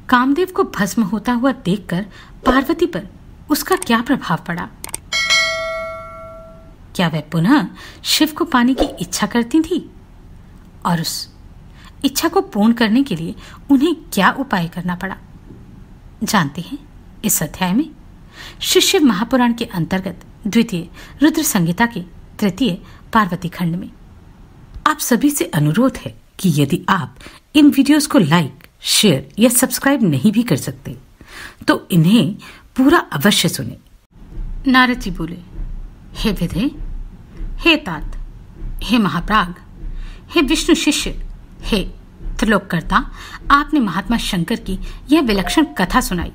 कामदेव को भस्म होता हुआ देखकर पार्वती पर उसका क्या प्रभाव पड़ा? क्या वह पुनः शिव को पाने की इच्छा करती थी? और उस इच्छा को पूर्ण करने के लिए उन्हें क्या उपाय करना पड़ा, जानते हैं इस अध्याय में। श्री शिव महापुराण के अंतर्गत द्वितीय रुद्र संहिता के तृतीय पार्वती खंड में। आप सभी से अनुरोध है कि यदि आप इन वीडियोस को लाइक, शेयर या सब्सक्राइब नहीं भी कर सकते तो इन्हें पूरा अवश्य सुने। नारद जी बोले, हे विधे, हे तात, हे महाप्राग, हे विष्णु शिष्य, हे त्रिलोककर्ता, आपने महात्मा शंकर की यह विलक्षण कथा सुनाई।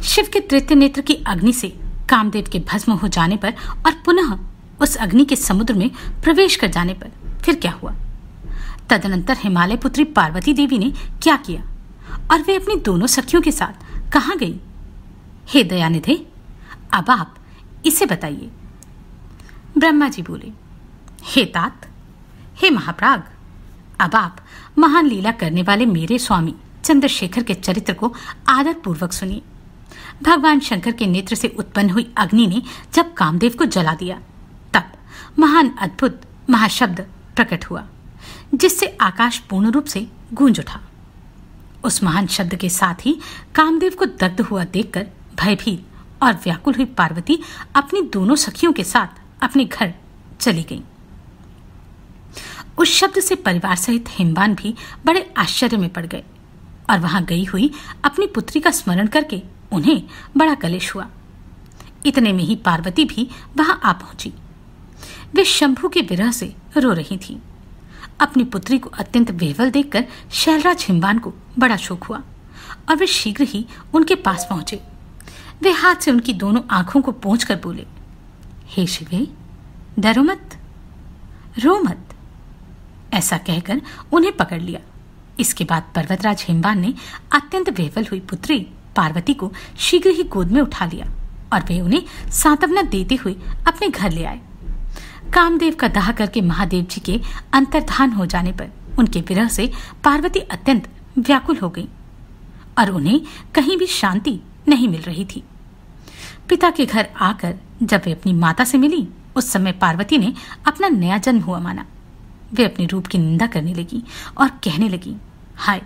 शिव के तृतीय नेत्र की अग्नि से कामदेव के भस्म हो जाने पर और पुनः उस अग्नि के समुद्र में प्रवेश कर जाने पर फिर क्या हुआ? तदनंतर हिमालय पुत्री पार्वती देवी ने क्या किया और वे अपनी दोनों सखियों के साथ कहां गई? हे दयानिधे, अब आप इसे बताइए। ब्रह्मा जी बोले, हे तात, हे महाप्राग, अब आप महान लीला करने वाले मेरे स्वामी चंद्रशेखर के चरित्र को आदर पूर्वक सुनिए। भगवान शंकर के नेत्र से उत्पन्न हुई अग्नि ने जब कामदेव को जला दिया तब महान अद्भुत महाशब्द प्रकट हुआ, जिससे आकाश पूर्ण रूप से गूंज उठा। उस महान शब्द के साथ ही कामदेव को दग्ध हुआ देखकर भयभीत और व्याकुल हुई पार्वती अपनी दोनों सखियों के साथ अपने घर चली गई। उस शब्द से परिवार सहित हिमवान भी बड़े आश्चर्य में पड़ गए और वहां गई हुई अपनी पुत्री का स्मरण करके उन्हें बड़ा कलेश हुआ। इतने में ही पार्वती भी वहां आ पहुंची। वे शंभू के विरह से रो रही थी। अपनी पुत्री को अत्यंत बेवल देखकर शैलराज हिमवान को बड़ा शोक हुआ और वे शीघ्र ही उनके पास पहुंचे। वे हाथ से उनकी दोनों आंखों को पोंछकर बोले, हे शिवे, डरो मत, रो मत। ऐसा कहकर उन्हें पकड़ लिया। इसके बाद पर्वतराज हिमवान ने अत्यंत बेवल हुई पुत्री पार्वती को शीघ्र ही गोद में उठा लिया और वे उन्हें सांत्वना देते हुए अपने घर ले आए। कामदेव का दाह करके महादेव जी के अंतर्धान हो जाने पर उनके विरह से पार्वती अत्यंत व्याकुल हो गई और उन्हें कहीं भी शांति नहीं मिल रही थी। पिता के घर आकर जब वे अपनी माता से मिली, उस समय पार्वती ने अपना नया जन्म हुआ माना। वे अपने रूप की निंदा करने लगी और कहने लगी, हाय,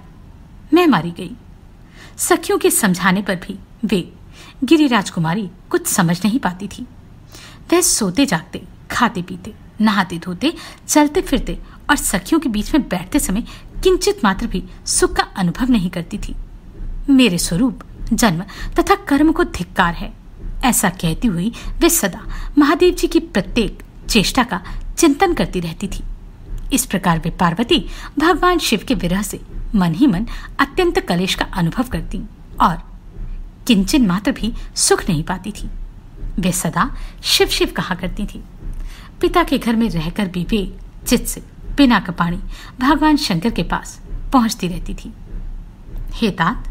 मैं मारी गई। सखियों के समझाने पर भी वे गिरिराज कुमारी कुछ समझ नहीं पाती थी। वह सोते जागते, खाते पीते, नहाते धोते, चलते फिरते और सखियों के बीच में बैठते समय किंचित मात्र भी सुख का अनुभव नहीं करती थी। मेरे स्वरूप, जन्म तथा कर्म को धिक्कार है, ऐसा कहती हुई वे सदा महादेव जी की प्रत्येक चेष्टा का चिंतन करती रहती थी। इस प्रकार वे पार्वती भगवान शिव के विरह से मन ही मन अत्यंत कलेश का अनुभव करती और किंचन मात्र भी सुख नहीं पाती थी। वे सदा शिव शिव कहा करती थी। पिता के घर में रहकर भी वे चित्त से बिना कपाणी भगवान शंकर के पास पहुंचती रहती थी। हे तात,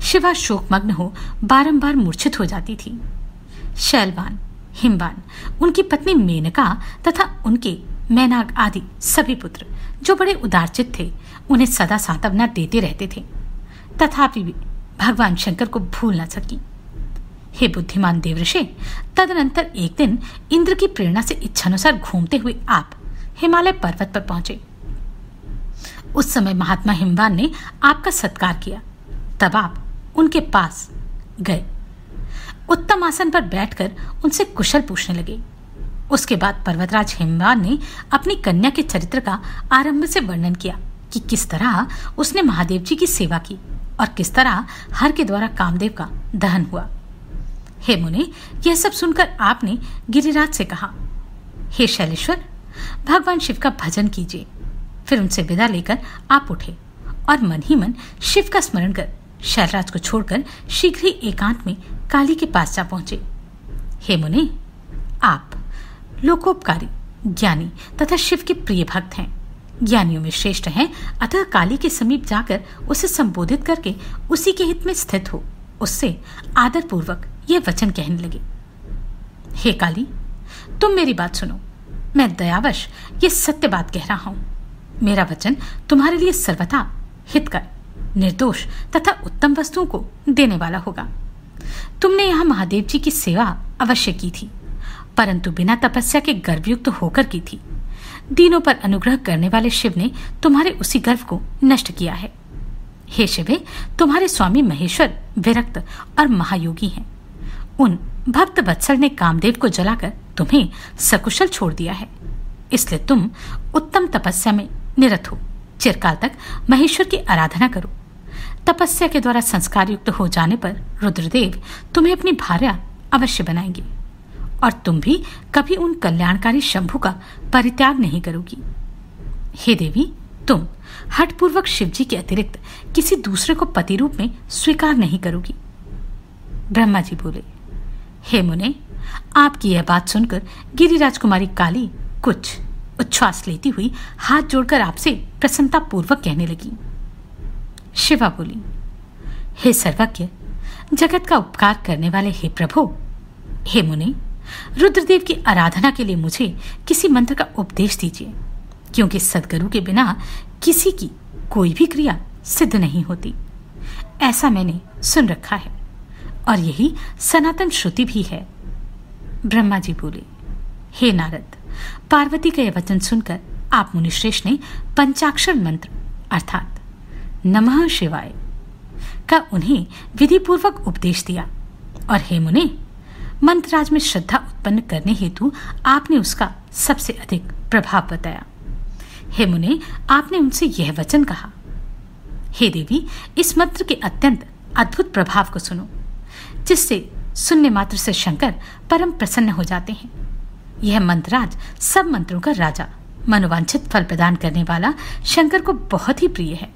शिवा शोकमग्न हो बारंबार मूर्छित हो जाती थी। शैलवान, हिमवान, उनकी पत्नी मेनका तथा उनके मैनाक आदि सभी पुत्र जो बड़े उदारचित थे, उन्हें सदा सांत्वना देते रहते थे, तथापि भी भगवान शंकर को भूल न सकी। हे बुद्धिमान देवऋषि, तदनंतर एक दिन इंद्र की प्रेरणा से इच्छानुसार घूमते हुए आप हिमालय पर्वत पर पहुंचे। उस समय महात्मा हिमवान ने आपका सत्कार किया। तब आप उनके पास गए, उत्तम आसन पर बैठकर उनसे कुशल पूछने लगे। उसके बाद पर्वतराज हिमवान ने अपनी कन्या के चरित्र का आरंभ से वर्णन किया कि किस तरह उसने महादेव जी की सेवा की और किस तरह हर के द्वारा कामदेव का दहन हुआ। हे मुने, यह सब सुनकर आपने गिरिराज से कहा, हे शैलेश्वर, भगवान शिव का भजन कीजिए। फिर उनसे विदा लेकर आप उठे और मन ही मन शिव का स्मरण कर शैलराज को छोड़कर शीघ्र ही एकांत में काली के पास जा पहुंचे। हे मुने, आप लोकोपकारी, ज्ञानी तथा शिव के प्रिय भक्त हैं, ज्ञानियों में श्रेष्ठ हैं, अतः काली के समीप जाकर उसे संबोधित करके उसी के हित में स्थित हो उससे आदर पूर्वक यह वचन कहने लगे, हे काली, तुम मेरी बात सुनो। मैं दयावश ये सत्य बात कह रहा हूं। मेरा वचन तुम्हारे लिए सर्वथा हितकर निर्दोष तथा उत्तम वस्तुओं को देने वाला होगा। तुमने यहाँ महादेव जी की सेवा अवश्य की थी, परंतु बिना तपस्या के गर्वयुक्त होकर की थी। दीनों पर अनुग्रह करने वाले शिव ने तुम्हारे उसी गर्व को नष्ट किया है। हे शिवे, तुम्हारे स्वामी महेश्वर विरक्त और महायोगी हैं। उन भक्त वत्सल ने कामदेव को जलाकर तुम्हें सकुशल छोड़ दिया है, इसलिए तुम उत्तम तपस्या में निरत हो। चिरकाल तक महेश्वर की आराधना करो। तपस्या के द्वारा संस्कार युक्त हो जाने पर रुद्रदेव तुम्हें अपनी भार्या अवश्य बनाएंगे और तुम भी कभी उन कल्याणकारी शंभु का परित्याग नहीं करोगी। हे देवी, तुम हठपूर्वक शिवजी के अतिरिक्त किसी दूसरे को पति रूप में स्वीकार नहीं करोगी। ब्रह्मा जी बोले, हे मुने, आपकी यह बात सुनकर गिरिराज कुमारी काली कुछ उच्छ्वास लेती हुई हाथ जोड़कर आपसे प्रसन्नता पूर्वक कहने लगी। शिवा बोली, हे सर्वज्ञ, जगत का उपकार करने वाले हे प्रभु, हे मुनि, रुद्रदेव की आराधना के लिए मुझे किसी मंत्र का उपदेश दीजिए, क्योंकि सद्गुरु के बिना किसी की कोई भी क्रिया सिद्ध नहीं होती। ऐसा मैंने सुन रखा है और यही सनातन श्रुति भी है। ब्रह्मा जी बोले, हे नारद, पार्वती का यह वचन सुनकर आप मुनिश्रेष्ठ ने पंचाक्षर मंत्र अर्थात नमः शिवाय का उन्हें विधि पूर्वक उपदेश दिया और हे मुने, मंत्रराज में श्रद्धा उत्पन्न करने हेतु आपने उसका सबसे अधिक प्रभाव बताया। हे मुने, आपने उनसे यह वचन कहा, हे देवी, इस मंत्र के अत्यंत अद्भुत प्रभाव को सुनो, जिससे सुनने मात्र से शंकर परम प्रसन्न हो जाते हैं। यह मंत्रराज सब मंत्रों का राजा, मनोवांछित फल प्रदान करने वाला शंकर को बहुत ही प्रिय है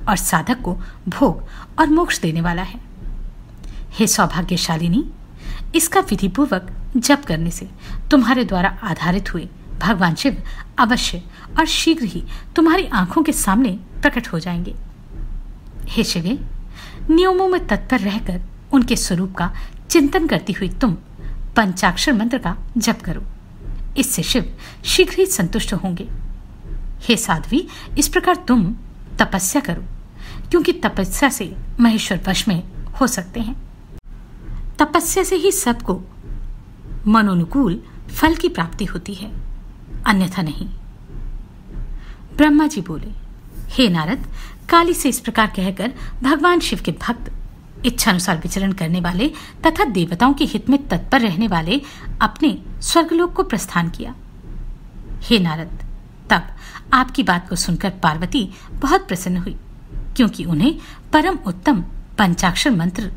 और साधक को भोग और मोक्ष देने वाला है। हे सौभाग्यशालिनी, इसका विधि पूर्वक जप करने से तुम्हारे द्वारा आधारित हुए भगवान शिव अवश्य और शीघ्र ही तुम्हारी आंखों के सामने प्रकट हो जाएंगे। हे शिवे, नियमों में तत्पर रहकर उनके स्वरूप का चिंतन करती हुई तुम पंचाक्षर मंत्र का जप करो, इससे शिव शीघ्र ही संतुष्ट होंगे। हे साध्वी, इस प्रकार तुम तपस्या करो, क्योंकि तपस्या से महेश्वर वश में हो सकते हैं। तपस्या से ही सबको मनोनुकूल फल की प्राप्ति होती है, अन्यथा नहीं। ब्रह्मा जी बोले, हे नारद, काली से इस प्रकार कहकर भगवान शिव के भक्त, इच्छानुसार विचरण करने वाले तथा देवताओं के हित में तत्पर रहने वाले अपने स्वर्गलोक को प्रस्थान किया। हे नारद, तब आपकी बात को सुनकर पार्वती बहुत प्रसन्न हुई, क्योंकि उन्हें परम उत्तम पंचाक्षर मंत्र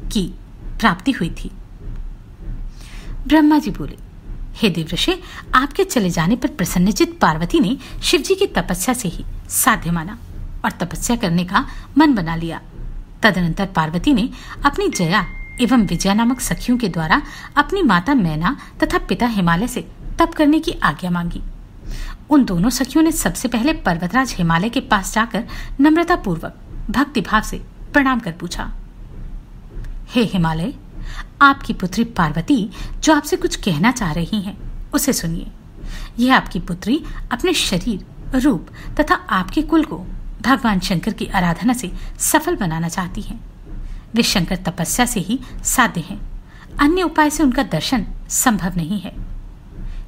की प्राप्ति हुई थी। ब्रह्मा जी बोले, हे देवऋषि, आपके चले जाने पर प्रसन्नचित पार्वती ने शिवजी की तपस्या से ही साध्य माना और तपस्या करने का मन बना लिया। तदनंतर पार्वती ने अपनी जया एवं विजया नामक सखियों के द्वारा अपनी माता मैना तथा पिता हिमालय से तप करने की आज्ञा मांगी। उन दोनों सखियों ने सबसे पहले पर्वतराज हिमालय के पास जाकर नम्रता पूर्वक भक्तिभाव से प्रणाम कर पूछा, हे हिमालय, आपकी पुत्री पार्वती जो आपसे कुछ कहना चाह रही हैं, उसे सुनिए। यह आपकी पुत्री अपने शरीर, रूप तथा आपके कुल को भगवान शंकर की आराधना से सफल बनाना चाहती हैं। वे शंकर तपस्या से ही साध्य हैं, अन्य उपाय से उनका दर्शन संभव नहीं है।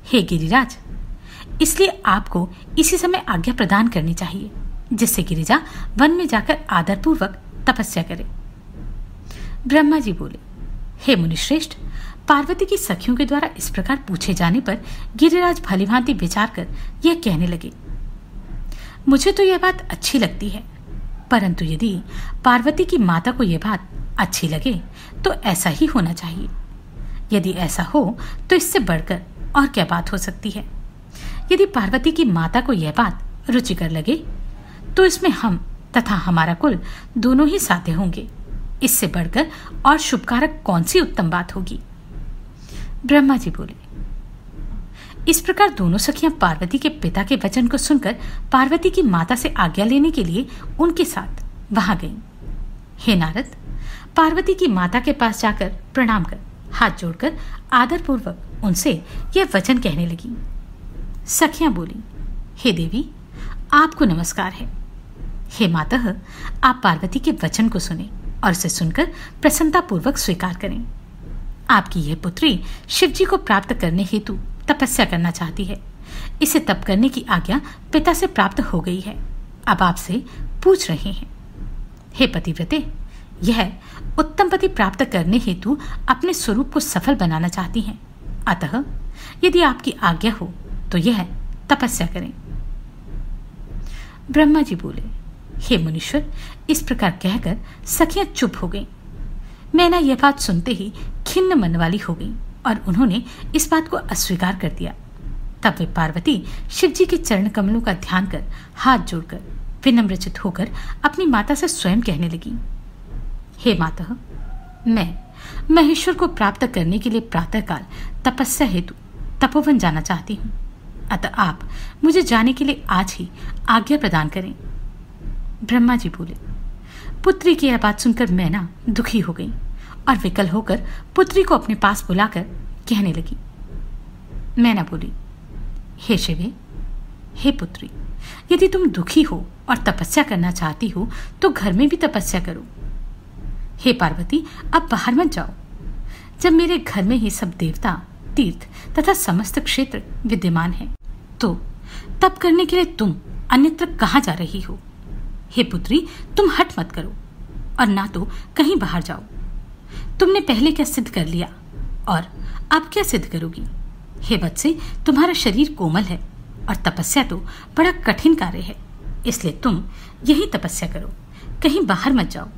हे गिरिराज, इसलिए आपको इसी समय आज्ञा प्रदान करनी चाहिए, जिससे गिरिजा वन में जाकर आदरपूर्वक तपस्या करे। ब्रह्मा जी बोले, हे मुनिश्रेष्ठ, पार्वती की सखियों के द्वारा इस प्रकार पूछे जाने पर गिरिराज भलीभांति विचार कर यह कहने लगे, मुझे तो यह बात अच्छी लगती है, परंतु यदि पार्वती की माता को यह बात अच्छी लगे तो ऐसा ही होना चाहिए। यदि ऐसा हो तो इससे बढ़कर और क्या बात हो सकती है। यदि पार्वती की माता को यह बात रुचिकर लगे तो इसमें हम तथा हमारा कुल दोनों ही साध्य होंगे। इससे बढ़कर और शुभकारक कौन सी उत्तम बात होगी। ब्रह्मा जी बोले, इस प्रकार दोनों सखियां पार्वती के पिता के वचन को सुनकर पार्वती की माता से आज्ञा लेने के लिए उनके साथ वहां गईं। हे नारद, पार्वती की माता के पास जाकर प्रणाम कर हाथ जोड़कर आदरपूर्वक उनसे यह वचन कहने लगी। सखियां बोली, हे देवी, आपको नमस्कार है। हे मातः, आप पार्वती के वचन को सुने और उसे सुनकर प्रसन्नतापूर्वक स्वीकार करें। आपकी यह पुत्री शिवजी को प्राप्त करने हेतु तपस्या करना चाहती है। इसे तप करने की आज्ञा पिता से प्राप्त हो गई है। अब आपसे पूछ रहे हैं, हे पतिव्रते, यह उत्तम पति प्राप्त करने हेतु अपने स्वरूप को सफल बनाना चाहती हैं। अतः यदि आपकी आज्ञा हो तो यह तपस्या करें। ब्रह्मा जी बोले, हे मुनीश्वर, इस प्रकार कहकर सखियां चुप हो गईं। मैना यह बात सुनते ही खिन्न मन वाली हो गई और उन्होंने इस बात को अस्वीकार कर दिया। तब वे पार्वती शिवजी के चरण कमलों का ध्यान कर हाथ जोड़कर विनम्रचित होकर अपनी माता से स्वयं कहने लगी, हे माता, मैं महेश्वर को प्राप्त करने के लिए प्रातःकाल तपस्या हेतु तपोवन जाना चाहती हूँ। अतः आप मुझे जाने के लिए आज ही आज्ञा प्रदान करें। ब्रह्मा जी बोले, पुत्री की यह बात सुनकर मैना दुखी हो गई और विकल होकर पुत्री को अपने पास बुलाकर कहने लगी। मैना बोली, हे शिवे, हे पुत्री, यदि तुम दुखी हो और तपस्या करना चाहती हो तो घर में भी तपस्या करो। हे पार्वती, अब बाहर मत जाओ। जब मेरे घर में ही सब देवता, तीर्थ तथा समस्त क्षेत्र विद्यमान हैं, तो तप करने के लिए तुम अन्यत्र कहाँ जा रही हो? हे पुत्री, तुम हट मत करो और ना तो कहीं बाहर जाओ। तुमने पहले क्या सिद्ध कर लिया और अब क्या सिद्ध करोगी? हे वत्से, तुम्हारा शरीर कोमल है और तपस्या तो बड़ा कठिन कार्य है, इसलिए तुम यही तपस्या करो, कहीं बाहर मत जाओ।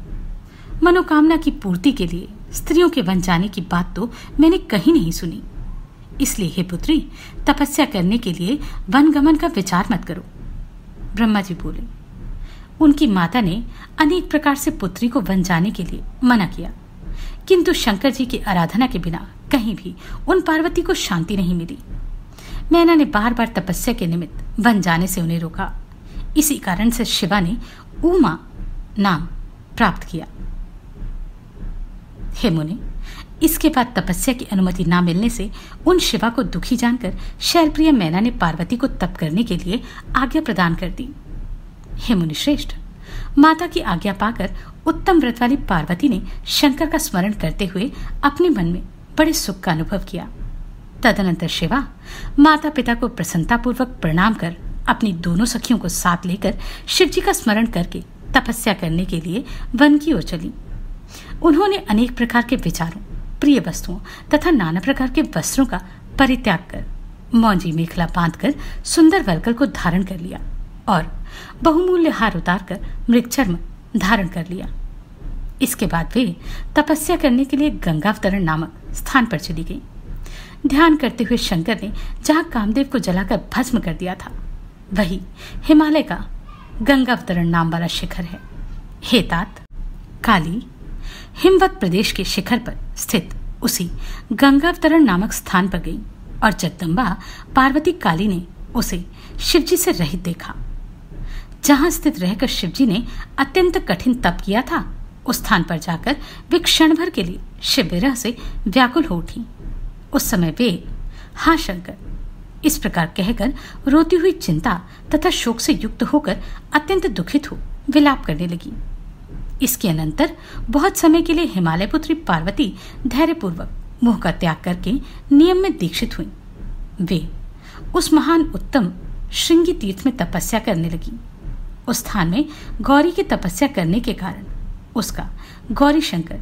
मनोकामना की पूर्ति के लिए स्त्रियों के वन जाने की बात तो मैंने कहीं नहीं सुनी। इसलिए हे पुत्री, तपस्या करने के लिए वन गमन का विचार मत करो। ब्रह्मा जी बोले, उनकी माता ने अनेक प्रकार से पुत्री को वन जाने के लिए मना किया, किंतु शंकर जी की आराधना के बिना कहीं भी उन पार्वती को शांति नहीं मिली। मैना ने बार बार तपस्या के निमित्त वन जाने से उन्हें रोका। इसी कारण से शिवा ने उमा नाम प्राप्त किया। हे मुनि, इसके बाद तपस्या की अनुमति न मिलने से उन शिवा को दुखी जानकर शैलप्रिय मैना ने पार्वती को तप करने के लिए आज्ञा प्रदान कर दी। हे मुनि श्रेष्ठ, माता की आज्ञा पाकर उत्तम व्रत वाली पार्वती ने शंकर का स्मरण करते हुए अपने मन में बड़े सुख का अनुभव किया। तदनंतर शिवा माता पिता को प्रसन्नतापूर्वक प्रणाम कर अपनी दोनों सखियों को साथ लेकर शिवजी का स्मरण करके तपस्या करने के लिए वन की ओर चली। उन्होंने अनेक प्रकार के विचारों, प्रिय वस्तुओं तथा नाना प्रकार के वस्त्रों का परित्याग कर मौंजी मेखला बांधकर सुंदर वल्कल को धारण कर लिया और बहुमूल्य हार उतारकर मृगचर्म धारण कर लिया। इसके बाद वे तपस्या करने के लिए गंगावतरण नामक स्थान पर चली गई। ध्यान करते हुए शंकर ने जहां कामदेव को जलाकर भस्म कर दिया था, वही हिमालय का गंगावतरण नाम वाला शिखर है। हे तात, काली हिमवत प्रदेश के शिखर पर स्थित उसी गंगावतरण नामक स्थान पर गई और जगदम्बा पार्वती काली ने उसे शिवजी से रहित देखा। जहां स्थित रहकर शिवजी ने अत्यंत कठिन तप किया था, उस स्थान पर जाकर वे क्षण भर के लिए शिव विरह से व्याकुल हो उठी। उस समय वे, हाँ शंकर, इस प्रकार कहकर रोती हुई चिंता तथा शोक से युक्त होकर अत्यंत दुखित हो विलाप करने लगी। इसके अनंतर बहुत समय के लिए हिमालय पुत्री पार्वती धैर्यपूर्वक मोह का त्याग करके नियम में दीक्षित हुई। वे उस महान उत्तम श्रृंगी तीर्थ में तपस्या करने लगी। उस स्थान में गौरी की तपस्या करने के कारण उसका गौरी शंकर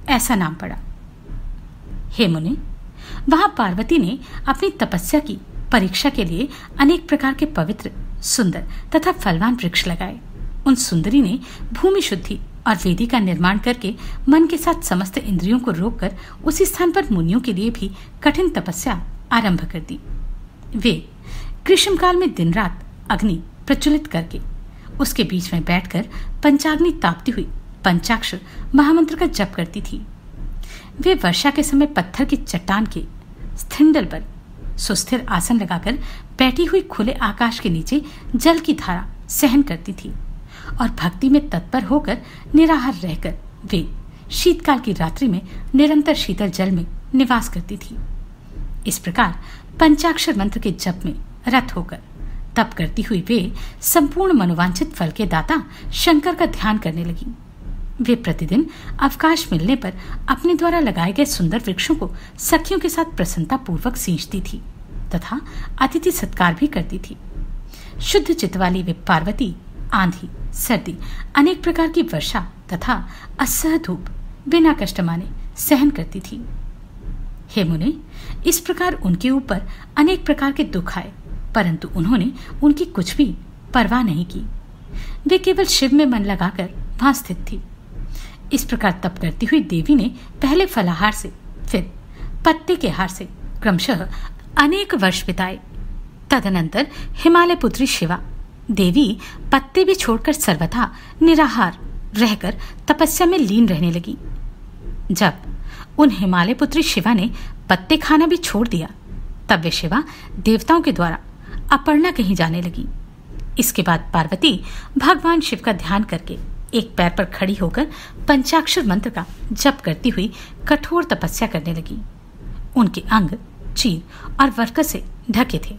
ऐसा नाम पड़ा। हे मुनि, वहां पार्वती ने अपनी तपस्या की परीक्षा के लिए अनेक प्रकार के पवित्र, सुंदर तथा फलवान वृक्ष लगाए। उन सुंदरी ने भूमि शुद्धि और वेदी का निर्माण करके मन के साथ समस्त इंद्रियों को रोककर उसी स्थान पर मुनियों के लिए भी कठिन तपस्या आरंभ कर दी। वे ग्रीष्म काल में दिन रात अग्नि प्रज्वलित करके उसके बीच में बैठकर पंचाग्नि तापती हुई पंचाक्षर महामंत्र का जप करती थी। वे वर्षा के समय पत्थर की चट्टान के स्थिंडल पर सुस्थिर आसन लगाकर बैठी हुई खुले आकाश के नीचे जल की धारा सहन करती थी और भक्ति में तत्पर होकर निराहार रहकर वे शीतकाल की रात्रि में निरंतर शीतल जल में निवास करती थी। इस प्रकार पंचाक्षर मंत्र के जप में रत होकर तप करती हुई वे संपूर्ण मनोवांछित फल के दाता शंकर का ध्यान करने लगी। वे प्रतिदिन अवकाश मिलने पर अपने द्वारा लगाए गए सुंदर वृक्षों को सखियों के साथ प्रसन्नता पूर्वक सींचती थी तथा अतिथि सत्कार भी करती थी। शुद्ध चित्त वाली वे पार्वती आंधी, सर्दी, अनेक प्रकार की वर्षा तथा असह धूप बिना कष्ट माने सहन करती थी। हे मुने, इस प्रकार उनके ऊपर अनेक प्रकार के दुख आए, परंतु उन्होंने उनकी कुछ भी परवाह नहीं की। वे केवल शिव में मन लगाकर वहां स्थित थी। इस प्रकार तप करती हुई देवी ने पहले फलाहार से, फिर पत्ते के हार से क्रमशः अनेक वर्ष बिताए। तदनंतर हिमालय पुत्री शिवा देवी पत्ते भी छोड़कर सर्वथा निराहार रहकर तपस्या में लीन रहने लगी। जब उन हिमालय पुत्री शिवा ने पत्ते खाना भी छोड़ दिया, तब वे शिवा देवताओं के द्वारा अपर्णा कहीं जाने लगी। इसके बाद पार्वती भगवान शिव का ध्यान करके एक पैर पर खड़ी होकर पंचाक्षर मंत्र का जप करती हुई कठोर तपस्या करने लगी। उनके अंग चीर और वर्क से ढके थे।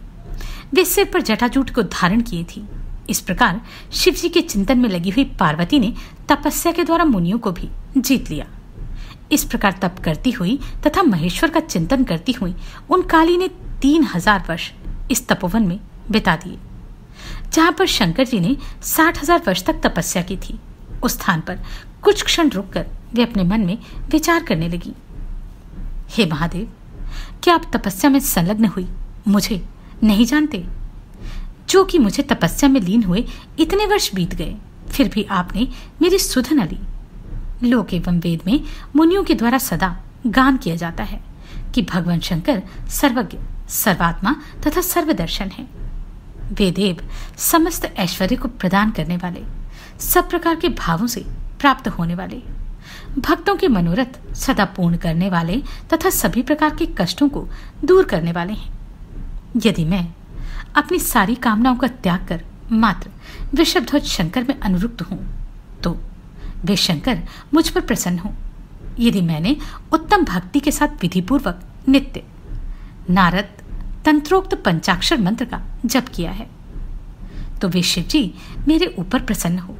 वे सिर पर जटाजूट को धारण किए थी। इस प्रकार शिव जी के चिंतन में लगी हुई पार्वती ने तपस्या के द्वारा मुनियों को भी जीत लिया। इस प्रकार तप करती हुई तथा महेश्वर का चिंतन करती हुई उन काली ने 3000 वर्ष इस तपोवन में बिता दिए। जहां पर शंकर जी ने 60,000 वर्ष तक तपस्या की थी, उस स्थान पर कुछ क्षण रुककर वे अपने मन में विचार करने लगी। हे महादेव, क्या आप तपस्या में संलग्न हुई मुझे नहीं जानते? जो कि मुझे तपस्या में लीन हुए इतने वर्ष बीत गए, फिर भी आपने मेरी सुध न ली। लोक एवं वेद में मुनियों के द्वारा सदा गान किया जाता है कि भगवान शंकर सर्वज्ञ, सर्वात्मा तथा सर्वदर्शन है। वे देव समस्त ऐश्वर्य को प्रदान करने वाले, सब प्रकार के भावों से प्राप्त होने वाले, भक्तों के मनोरथ सदा पूर्ण करने वाले तथा सभी प्रकार के कष्टों को दूर करने वाले हैं। यदि मैं अपनी सारी कामनाओं का त्याग कर मात्र वृषभध्वज शंकर में अनुरक्त हूं, तो वे शंकर मुझ पर प्रसन्न हो। यदि मैंने उत्तम भक्ति के साथ विधिपूर्वक नित्य नारद तंत्रोक्त पंचाक्षर मंत्र का जप किया है, तो वे शिव जी मेरे ऊपर प्रसन्न हो।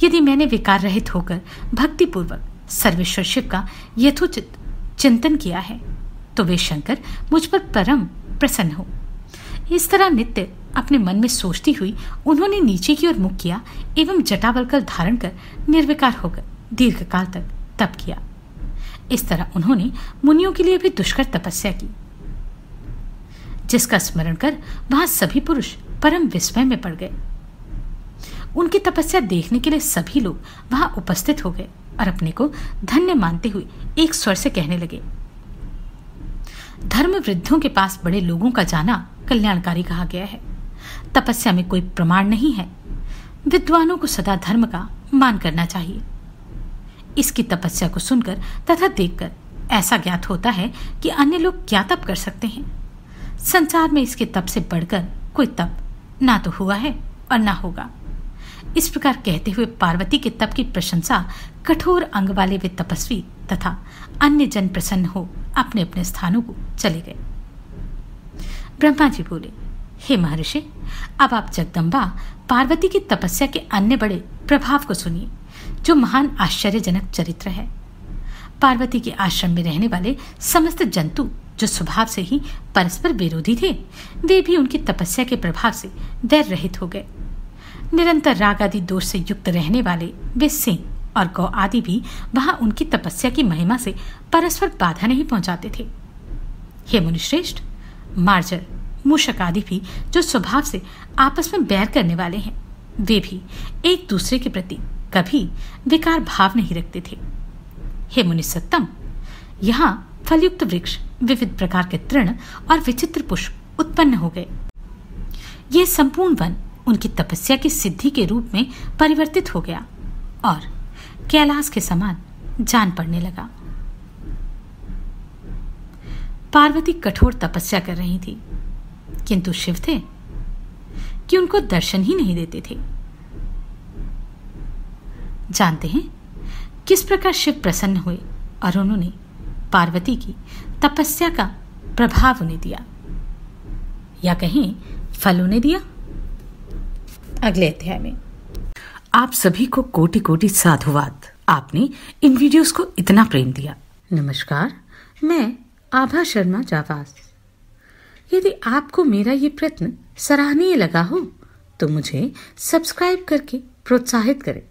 यदि मैंने विकार रहित होकर भक्तिपूर्वक सर्वेश्वर शिव का यथोचित चिंतन किया है, तो वे शंकर मुझ पर परम प्रसन्न हो। इस तरह नित्य अपने मन में सोचती हुई उन्होंने नीचे की ओर मुख किया एवं जटावल्कल धारण कर निर्विकार होकर दीर्घ काल तक तप किया। इस तरह उन्होंने मुनियों के लिए भी दुष्कर तपस्या की, जिसका स्मरण कर वहां सभी पुरुष परम विस्मय में पड़ गए। उनकी तपस्या देखने के लिए सभी लोग वहां उपस्थित हो गए और अपने को धन्य मानते हुए एक स्वर से कहने लगे, धर्म वृद्धों के पास बड़े लोगों का जाना कल्याणकारी कहा गया है। तपस्या में कोई प्रमाण नहीं है। विद्वानों को सदा धर्म का मान करना चाहिए। इसकी तपस्या को सुनकर तथा देखकर ऐसा ज्ञात होता है कि अन्य लोग क्या तप कर सकते हैं। संसार में इसके तप से बढ़कर कोई तप ना तो हुआ है और ना होगा। इस प्रकार कहते हुए पार्वती के तप की प्रशंसा कठोर अंग वाले वे तपस्वी तथा अन्य जन प्रसन्न हो अपने अपने स्थानों को चले गए। ब्रह्मा जी बोले, हे महर्षि, अब आप जगदम्बा पार्वती की तपस्या के अन्य बड़े प्रभाव को सुनिए, जो महान आश्चर्यजनक चरित्र है। पार्वती के आश्रम में रहने वाले समस्त जंतु जो स्वभाव से ही परस्पर विरोधी थे, वे भी उनकी तपस्या के प्रभाव से वैर रहित हो गए। निरंतर राग आदि दोष से युक्त रहने वाले वे सिंह और गौ आदि भी वहां उनकी तपस्या की महिमा से परस्पर बाधा नहीं पहुंचाते थे। हे मुनिश्रेष्ठ, मार्जर, मूषक आदि भी जो स्वभाव से आपस में बैर करने वाले हैं, वे भी एक दूसरे के प्रति कभी विकार भाव नहीं रखते थे। हे मुनिसत्तम, यहाँ फलयुक्त वृक्ष, विविध प्रकार के तृण और विचित्र पुष्प उत्पन्न हो गए। ये संपूर्ण वन उनकी तपस्या की सिद्धि के रूप में परिवर्तित हो गया और कैलाश के समान जान पड़ने लगा। पार्वती कठोर तपस्या कर रही थी, किंतु शिव थे कि उनको दर्शन ही नहीं देते थे। जानते हैं किस प्रकार शिव प्रसन्न हुए और उन्होंने पार्वती की तपस्या का प्रभाव उन्हें दिया, या कहें फल उन्हें दिया। अगले अध्याय में आप सभी को कोटि कोटि साधुवाद। आपने इन वीडियोस को इतना प्रेम दिया। नमस्कार, मैं आभा शर्मा जावास। यदि आपको मेरा ये प्रयत्न सराहनीय लगा हो तो मुझे सब्सक्राइब करके प्रोत्साहित करें।